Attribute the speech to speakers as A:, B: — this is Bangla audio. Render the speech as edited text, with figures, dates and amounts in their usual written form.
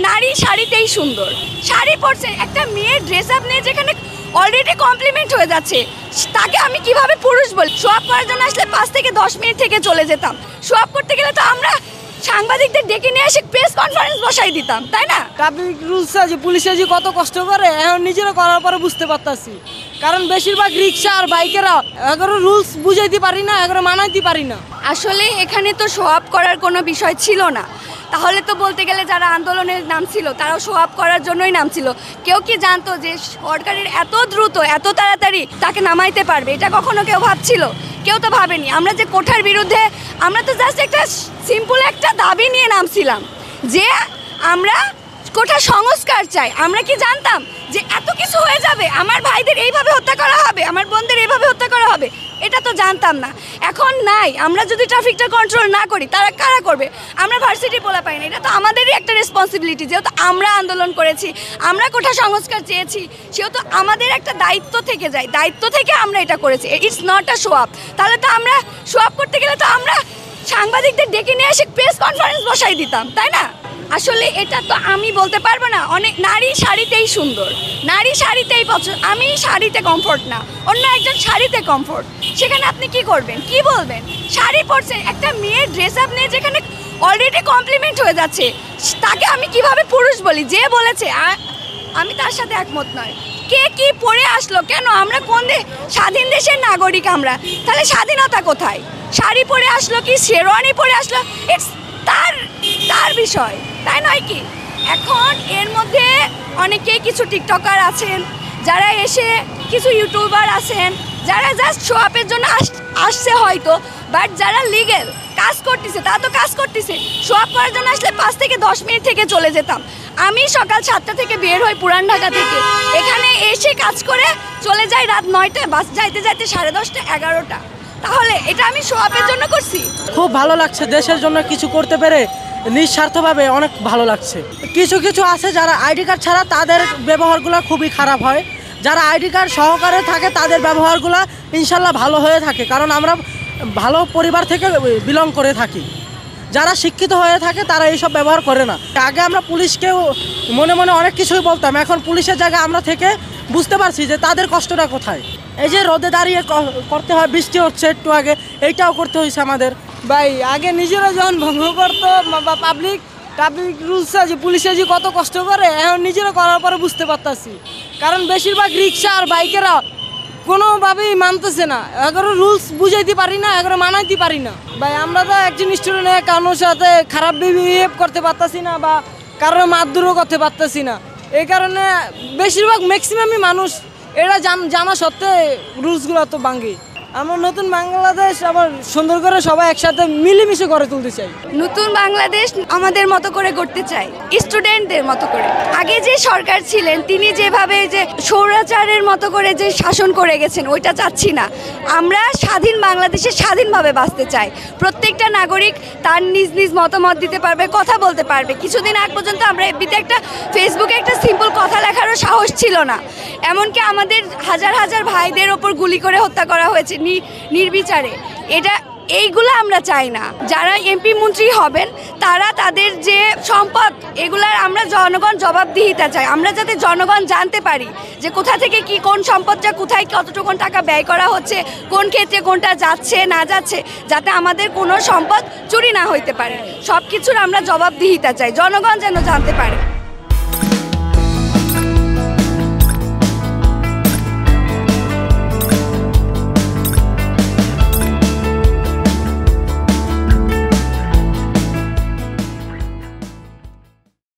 A: নারী শাড়িতেই সুন্দর। শাড়ি পরছে, একটা মেয়ের ড্রেস আপ নিয়ে যেখানে অলরেডি কমপ্লিমেন্ট হয়ে যাচ্ছে, তাকে আমি কিভাবে পুরুষ বলি? শো আপ করার জন্য আসলে 5 থেকে 10 মিনিট থেকে চলে যেতাম। শো আপ করতে গেলে তো আমরা সাংবাদিকদের ডেকে নিয়ে এসে প্রেস কনফারেন্স বসাই দিতাম, তাই না?
B: ট্রাফিক রুলস আছে, পুলিশে যে কত কষ্ট করে এখন নিজেরা করার পরে বুঝতে পারতাছি। কারণ বেশিরভাগ রিক্সা আর বাইকেরা এগারো রুলস বুঝাইতে পারি না, এগারো মানাইতে পারি না।
A: আসলে এখানে তো শো আপ করার কোনো বিষয় ছিল না। তাহলে তো বলতে গেলে যারা আন্দোলনের নাম ছিল তারাও শো আপ করার জন্যই নাম ছিল। কেউ কি জানতো যে সরকারের এত দ্রুত এত তাড়াতাড়ি তাকে নামাইতে পারবে? এটা কখনো কেউ ভাবছিল? কেউ তো ভাবেনি। আমরা যে কোঠার বিরুদ্ধে, আমরা তো জাস্ট একটা সিম্পল একটা দাবি নিয়ে নামছিলাম যে আমরা কোঠা সংস্কার চাই। আমরা কি জানতাম যে এত কিছু হয়ে যাবে? আমার ভাইদের এইভাবে হত্যা করা হবে, আমার বোনদের এইভাবে হত্যা করা হবে? এটা তো জানতাম না। এখন নাই, আমরা যদি ট্রাফিকটা কন্ট্রোল না করি তারা কারা করবে? আমরা ভার্সিটি পোলা পাই না, এটা তো আমাদেরই একটা রেসপন্সিবিলিটি। যেহেতু আমরা আন্দোলন করেছি, আমরা কোঠা সংস্কার চেয়েছি, সেহেতু আমাদের একটা দায়িত্ব থেকে যায়, দায়িত্ব থেকে আমরা এটা করেছি। It's not a show up. তাহলে তো আমরা শো আপ করতে গেলে তো আমরা সাংবাদিকদের ডেকে নিয়ে এসে প্রেস কনফারেন্স বসাই দিতাম, তাই না? আসলে এটা তো আমি বলতে পারবো না। অনেক নারী শাড়িতেই সুন্দর, নারী শাড়িতেই পছন্দ। আমি শাড়িতে কমফোর্ট না, অন্য একজন শাড়িতে কমফোর্ট। সেখানে আপনি কি করবেন, কি বলবেন? শাড়ি পরছে, একটা মেয়ের ড্রেস আপ নিয়ে যেখানে অলরেডি কমপ্লিমেন্ট হয়ে যাচ্ছে, তাকে আমি কিভাবে পুরুষ বলি? যে বলেছে আমি তার সাথে একমত নয়। কে কি পরে আসলো কেন? আমরা কোন স্বাধীন দেশের নাগরিক আমরা, তাহলে স্বাধীনতা কোথায়? শাড়ি পরে আসলো কি শেরওয়ানি পরে আসলো, ইটস তার বিষয়, তাই নয় কি? এখন এর মধ্যে অনেকেই কিছু টিকটকার আছেন যারা এসে, কিছু ইউটিউবার আছেন যারা জাস্ট শো আপের জন্য আসছে হয়তো, বাট যারা লিগেল কাজ করতেছে তারা তো কাজ করতেছে। শো আপ করার জন্য আসলে 5 থেকে 10 মিনিট থেকে চলে যেতাম। আমি সকাল 7টা থেকে বের হই পুরান ঢাকা থেকে, এখানে এসে কাজ করে চলে যাই রাত 9টায়, বাস যাইতে যাইতে 10:30 11টা। তাহলে এটা আমি শো আপের জন্য করছি?
B: খুব ভালো লাগছে, দেশের জন্য কিছু করতে পেরে নিঃস্বার্থভাবে অনেক ভালো লাগছে। কিছু কিছু আছে যারা আইডি কার্ড ছাড়া, তাদের ব্যবহারগুলো খুবই খারাপ হয়। যারা আইডি কার্ড সহকারে থাকে তাদের ব্যবহারগুলো ইনশাল্লাহ ভালো হয়ে থাকে, কারণ আমরা ভালো পরিবার থেকে বিলং করে থাকি। যারা শিক্ষিত হয়ে থাকে তারা এইসব ব্যবহার করে না। আগে আমরা পুলিশকেও মনে মনে অনেক কিছুই বলতাম, এখন পুলিশের জায়গায় আমরা থেকে বুঝতে পারছি যে তাদের কষ্টটা কোথায়। এই যে রোদে দাঁড়িয়ে করতে হয়, বৃষ্টি হচ্ছে একটু আগে, এইটাও করতে হয়েছে আমাদের। ভাই আগে নিজেরা যখন ভঙ্গ করতো বা ট্রাফিক রুলস আছে, পুলিশে যে কত কষ্ট করে এখন নিজেরা করার পরে বুঝতে পারতাছি। কারণ বেশিরভাগ রিক্সা আর বাইকেরা কোনোভাবেই মানতেছে না, এগারো রুলস বুঝাইতে পারি না, এগারো মানাইতে পারি না। ভাই আমরা তো একজন স্টুডেন্ট, কারোর সাথে খারাপ বিহেভ করতে পারতাছি না বা কারোর মারধরও করতে পারতাছি না। এই কারণে বেশিরভাগ ম্যাক্সিমামই মানুষ এটা জানা সত্ত্বে রুলসগুলো তো ভাঙে। আমরা নতুন বাংলাদেশ আবার সুন্দর করে সবাই একসাথে মিলেমিশে গড়ে তুলতে চাই।
A: নতুন বাংলাদেশ আমাদের মতো করে করতে চাই, স্টুডেন্টদের মতো করে। আগে যে সরকার ছিলেন তিনি যেভাবে যে স্বৈরাচারের মতো করে যে শাসন করে গেছেন, ওইটা চাচ্ছি না। আমরা স্বাধীন বাংলাদেশে স্বাধীনভাবে বাঁচতে চাই। প্রত্যেকটা নাগরিক তার নিজ নিজ মতামত দিতে পারবে, কথা বলতে পারবে। কিছুদিন আগ পর্যন্ত আমরা ফেসবুকে একটা সিম্পল কথা লেখারও সাহস ছিল না। এমনকি আমাদের হাজার হাজার ভাইদের ওপর গুলি করে হত্যা করা হয়েছে নির্বিচারে। এইগুলো আমরা চাই না। যারা এমপি মন্ত্রী হবেন তারা তাদের যে সম্পদ, এগুলার আমরা জনগণ জবাবদিহিতা চাই। আমরা যাতে জনগণ জানতে পারি যে কোথা থেকে কি, কোন সম্পদটা কোথায় কতটুকু টাকা ব্যয় করা হচ্ছে, কোন ক্ষেত্রে কোনটা যাচ্ছে না যাচ্ছে, যাতে আমাদের কোনো সম্পদ চুরি না হইতে পারে। সব কিছুর আমরা জবাবদিহিতা চাই, জনগণ যেন জানতে পারে।